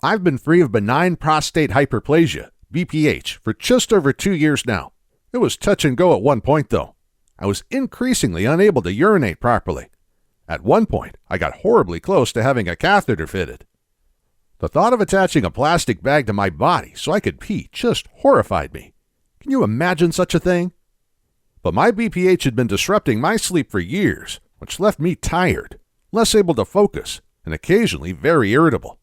I've been free of benign prostate hyperplasia, BPH, for just over 2 years now. It was touch and go at one point, though. I was increasingly unable to urinate properly. At one point, I got horribly close to having a catheter fitted. The thought of attaching a plastic bag to my body so I could pee just horrified me. Can you imagine such a thing? But my BPH had been disrupting my sleep for years, which left me tired, less able to focus, and occasionally very irritable.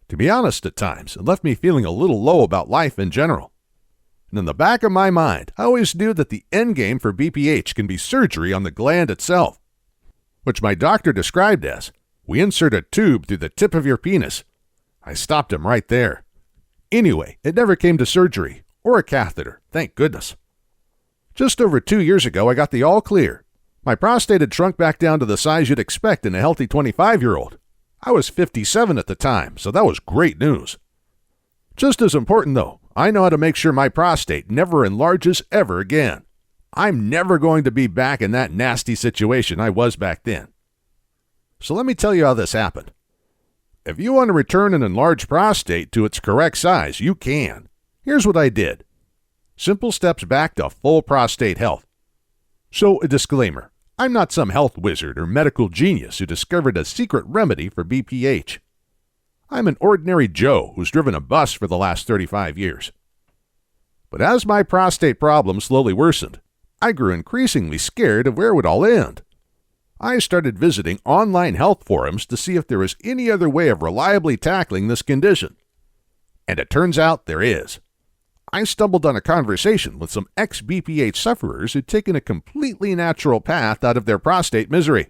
To be honest, at times, it left me feeling a little low about life in general. And in the back of my mind, I always knew that the end game for BPH can be surgery on the gland itself, which my doctor described as, we insert a tube through the tip of your penis. I stopped him right there. Anyway, it never came to surgery, or a catheter, thank goodness. Just over 2 years ago, I got the all clear. My prostate had shrunk back down to the size you'd expect in a healthy 25-year-old. I was 57 at the time, so that was great news. Just as important, though, I know how to make sure my prostate never enlarges ever again. I'm never going to be back in that nasty situation I was back then. So let me tell you how this happened. If you want to return an enlarged prostate to its correct size, you can. Here's what I did. Simple steps back to full prostate health. So, a disclaimer. I'm not some health wizard or medical genius who discovered a secret remedy for BPH. I'm an ordinary Joe who's driven a bus for the last 35 years. But as my prostate problem slowly worsened, I grew increasingly scared of where it would all end. I started visiting online health forums to see if there was any other way of reliably tackling this condition. And it turns out there is. I stumbled on a conversation with some ex-BPH sufferers who'd taken a completely natural path out of their prostate misery.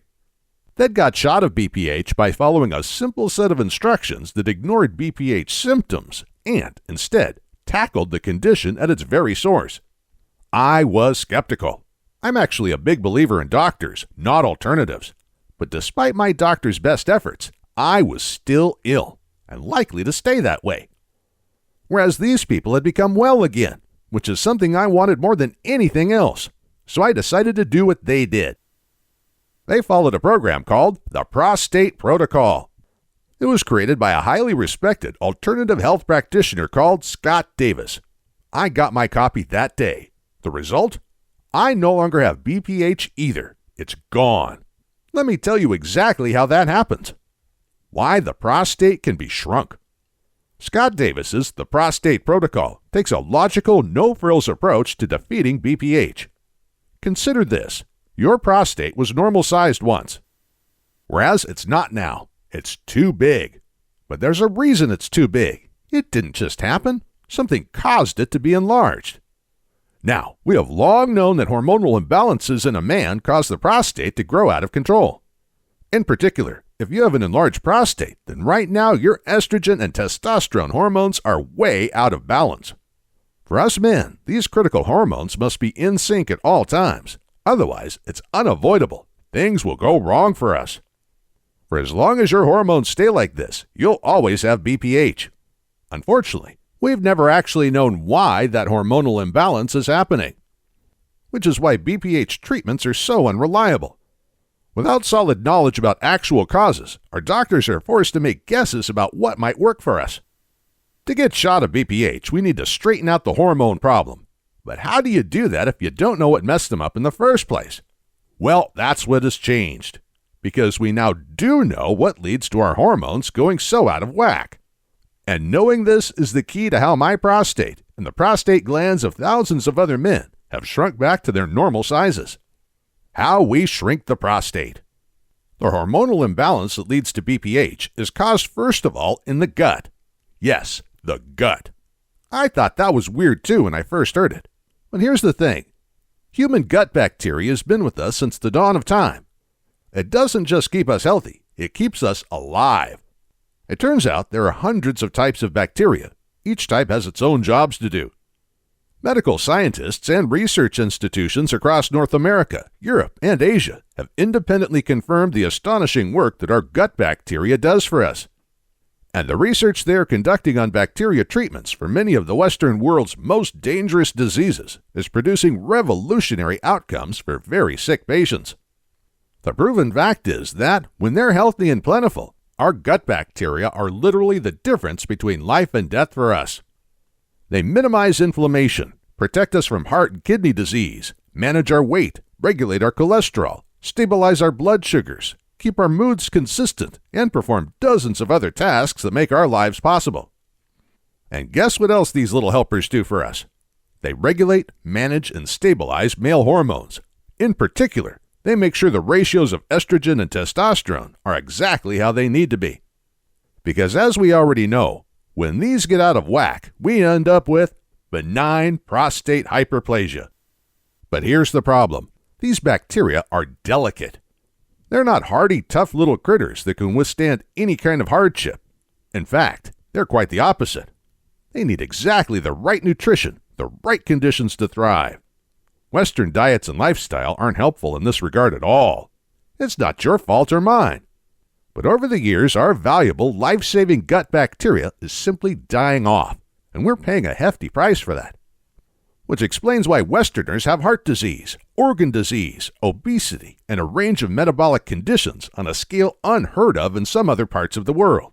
They'd got shot of BPH by following a simple set of instructions that ignored BPH symptoms and, instead, tackled the condition at its very source. I was skeptical. I'm actually a big believer in doctors, not alternatives. But despite my doctor's best efforts, I was still ill and likely to stay that way. Whereas these people had become well again, which is something I wanted more than anything else. So I decided to do what they did. They followed a program called the Prostate Protocol. It was created by a highly respected alternative health practitioner called Scott Davis. I got my copy that day. The result? I no longer have BPH either. It's gone. Let me tell you exactly how that happens. Why the prostate can be shrunk. Scott Davis's The Prostate Protocol takes a logical, no-frills approach to defeating BPH. Consider this. Your prostate was normal-sized once, whereas it's not now. It's too big. But there's a reason it's too big. It didn't just happen. Something caused it to be enlarged. Now, we have long known that hormonal imbalances in a man cause the prostate to grow out of control. In particular, if you have an enlarged prostate, then right now your estrogen and testosterone hormones are way out of balance. For us men, these critical hormones must be in sync at all times. Otherwise, it's unavoidable. Things will go wrong for us. For as long as your hormones stay like this, you'll always have BPH. Unfortunately, we've never actually known why that hormonal imbalance is happening, which is why BPH treatments are so unreliable. Without solid knowledge about actual causes, our doctors are forced to make guesses about what might work for us. To get shot of BPH, we need to straighten out the hormone problem. But how do you do that if you don't know what messed them up in the first place? Well, that's what has changed, because we now do know what leads to our hormones going so out of whack. And knowing this is the key to how my prostate and the prostate glands of thousands of other men have shrunk back to their normal sizes. How we shrink the prostate. The hormonal imbalance that leads to BPH is caused first of all in the gut. Yes, the gut. I thought that was weird too when I first heard it. But here's the thing. Human gut bacteria has been with us since the dawn of time. It doesn't just keep us healthy, it keeps us alive. It turns out there are hundreds of types of bacteria. Each type has its own jobs to do. Medical scientists and research institutions across North America, Europe, and Asia have independently confirmed the astonishing work that our gut bacteria does for us. And the research they are conducting on bacteria treatments for many of the Western world's most dangerous diseases is producing revolutionary outcomes for very sick patients. The proven fact is that, when they're healthy and plentiful, our gut bacteria are literally the difference between life and death for us. They minimize inflammation, protect us from heart and kidney disease, manage our weight, regulate our cholesterol, stabilize our blood sugars, keep our moods consistent, and perform dozens of other tasks that make our lives possible. And guess what else these little helpers do for us? They regulate, manage, and stabilize male hormones. In particular, they make sure the ratios of estrogen and testosterone are exactly how they need to be. Because as we already know, when these get out of whack, we end up with benign prostate hyperplasia. But here's the problem. These bacteria are delicate. They're not hardy, tough little critters that can withstand any kind of hardship. In fact, they're quite the opposite. They need exactly the right nutrition, the right conditions to thrive. Western diets and lifestyle aren't helpful in this regard at all. It's not your fault or mine. But over the years, our valuable, life-saving gut bacteria is simply dying off, and we're paying a hefty price for that. Which explains why Westerners have heart disease, organ disease, obesity, and a range of metabolic conditions on a scale unheard of in some other parts of the world.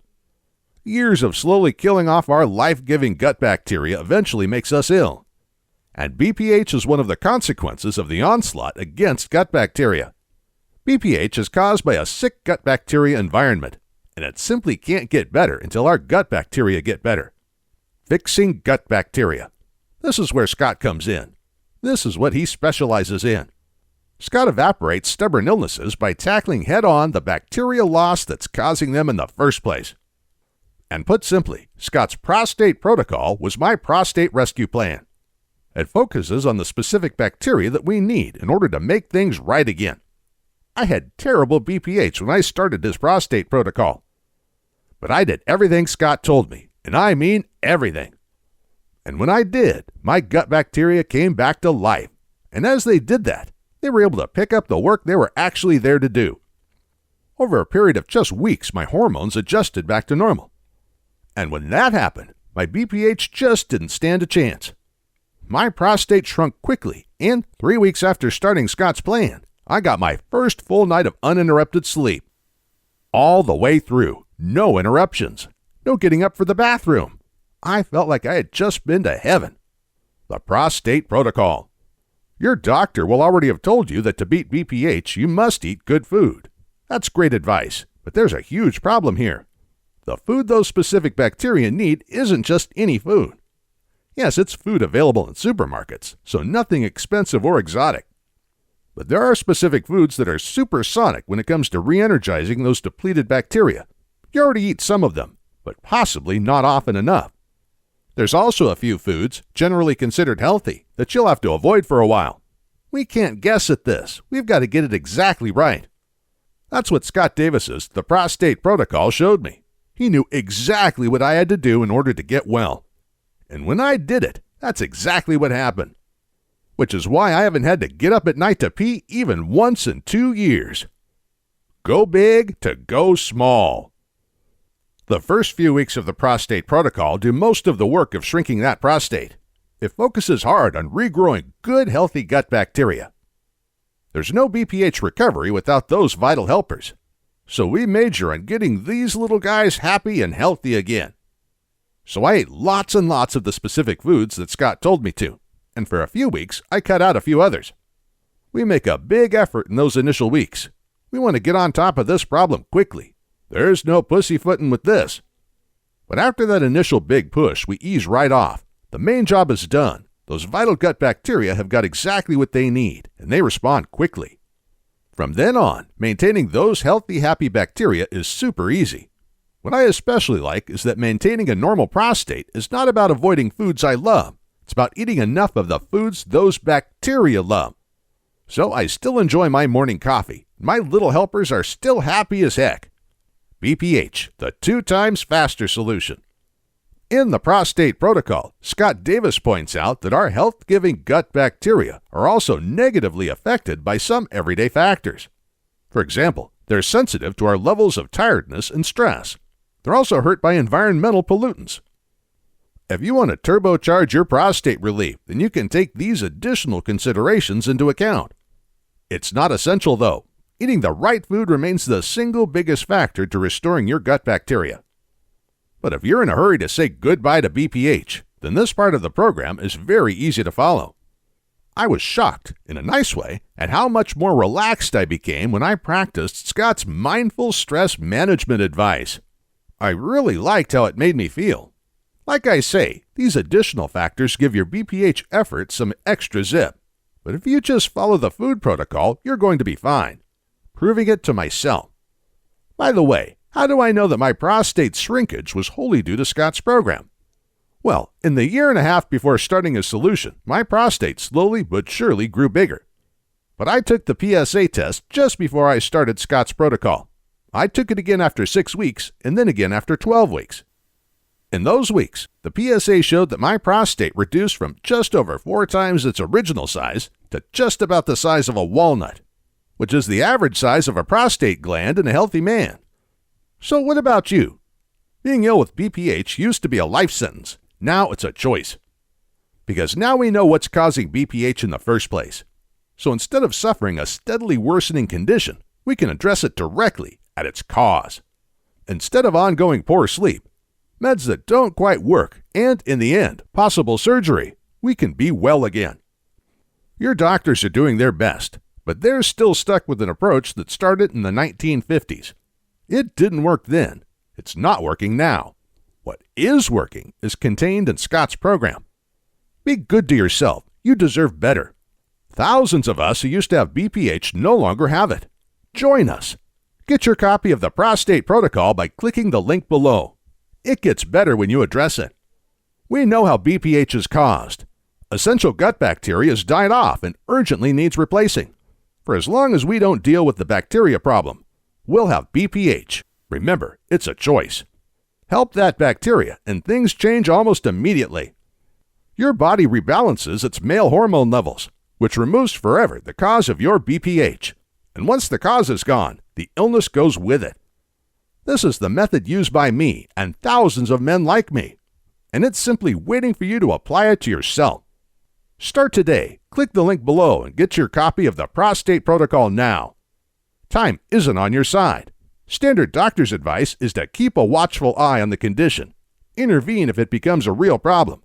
Years of slowly killing off our life-giving gut bacteria eventually makes us ill. And BPH is one of the consequences of the onslaught against gut bacteria. BPH is caused by a sick gut bacteria environment, and it simply can't get better until our gut bacteria get better. Fixing gut bacteria. This is where Scott comes in. This is what he specializes in. Scott evaporates stubborn illnesses by tackling head-on the bacterial loss that's causing them in the first place. And put simply, Scott's prostate protocol was my prostate rescue plan. It focuses on the specific bacteria that we need in order to make things right again. I had terrible BPH when I started this prostate protocol. But I did everything Scott told me, and I mean everything. And when I did, my gut bacteria came back to life. And as they did that, they were able to pick up the work they were actually there to do. Over a period of just weeks, my hormones adjusted back to normal. And when that happened, my BPH just didn't stand a chance. My prostate shrunk quickly, and 3 weeks after starting Scott's plan, I got my first full night of uninterrupted sleep. All the way through, no interruptions, no getting up for the bathroom. I felt like I had just been to heaven. The prostate protocol. Your doctor will already have told you that to beat BPH, you must eat good food. That's great advice, but there's a huge problem here. The food those specific bacteria need isn't just any food. Yes, it's food available in supermarkets, so nothing expensive or exotic. But there are specific foods that are supersonic when it comes to re-energizing those depleted bacteria. You already eat some of them, but possibly not often enough. There's also a few foods, generally considered healthy, that you'll have to avoid for a while. We can't guess at this. We've got to get it exactly right. That's what Scott Davis's The Prostate Protocol showed me. He knew exactly what I had to do in order to get well. And when I did it, that's exactly what happened. Which is why I haven't had to get up at night to pee even once in 2 years. Go big to go small. The first few weeks of the prostate protocol do most of the work of shrinking that prostate. It focuses hard on regrowing good, healthy gut bacteria. There's no BPH recovery without those vital helpers. So we major on getting these little guys happy and healthy again. So I ate lots and lots of the specific foods that Scott told me to, and for a few weeks, I cut out a few others. We make a big effort in those initial weeks. We want to get on top of this problem quickly. There's no pussyfooting with this. But after that initial big push, we ease right off. The main job is done. Those vital gut bacteria have got exactly what they need, and they respond quickly. From then on, maintaining those healthy, happy bacteria is super easy. What I especially like is that maintaining a normal prostate is not about avoiding foods I love. It's about eating enough of the foods those bacteria love. So I still enjoy my morning coffee. My little helpers are still happy as heck. BPH, the 2 times faster solution. In the prostate protocol, Scott Davis points out that our health-giving gut bacteria are also negatively affected by some everyday factors. For example, they're sensitive to our levels of tiredness and stress. They're also hurt by environmental pollutants. If you want to turbocharge your prostate relief, then you can take these additional considerations into account. It's not essential, though. eating the right food remains the single biggest factor to restoring your gut bacteria. But if you're in a hurry to say goodbye to BPH, then this part of the program is very easy to follow. I was shocked, in a nice way, at how much more relaxed I became when I practiced Scott's mindful stress management advice. I really liked how it made me feel. Like I say, these additional factors give your BPH effort some extra zip. But if you just follow the food protocol, you're going to be fine. Proving it to myself. By the way, how do I know that my prostate shrinkage was wholly due to Scott's program? Well, in the year and a half before starting his solution, my prostate slowly but surely grew bigger. But I took the PSA test just before I started Scott's protocol. I took it again after 6 weeks and then again after 12 weeks. In those weeks, the PSA showed that my prostate reduced from just over 4 times its original size to just about the size of a walnut, which is the average size of a prostate gland in a healthy man. So what about you? Being ill with BPH used to be a life sentence. Now it's a choice. Because now we know what's causing BPH in the first place. So instead of suffering a steadily worsening condition, we can address it directly at its cause. Instead of ongoing poor sleep, meds that don't quite work, and in the end, possible surgery, we can be well again. Your doctors are doing their best, but they're still stuck with an approach that started in the 1950s. It didn't work then. It's not working now. What is working is contained in Scott's program. Be good to yourself. You deserve better. Thousands of us who used to have BPH no longer have it. Join us. Get your copy of the prostate protocol by clicking the link below. It gets better when you address it. We know how BPH is caused. Essential gut bacteria has died off and urgently needs replacing. For as long as we don't deal with the bacteria problem, we'll have BPH. Remember, it's a choice. Help that bacteria and things change almost immediately. Your body rebalances its male hormone levels, which removes forever the cause of your BPH. And once the cause is gone, the illness goes with it. This is the method used by me and thousands of men like me. And it's simply waiting for you to apply it to yourself. Start today. Click the link below and get your copy of the prostate protocol now. Time isn't on your side. Standard doctor's advice is to keep a watchful eye on the condition. Intervene if it becomes a real problem.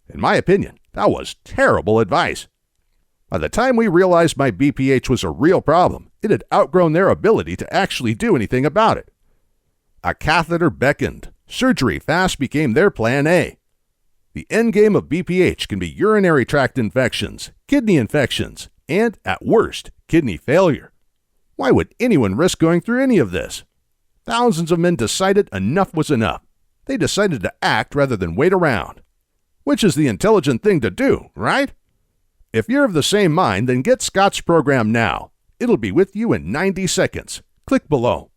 In my opinion, that was terrible advice. By the time we realized my BPH was a real problem, it had outgrown their ability to actually do anything about it. A catheter beckoned. Surgery fast became their plan A. The endgame of BPH can be urinary tract infections, kidney infections, and, at worst, kidney failure. Why would anyone risk going through any of this? Thousands of men decided enough was enough. They decided to act rather than wait around. Which is the intelligent thing to do, right? If you're of the same mind, then get Scott's program now. It'll be with you in 90 seconds. Click below.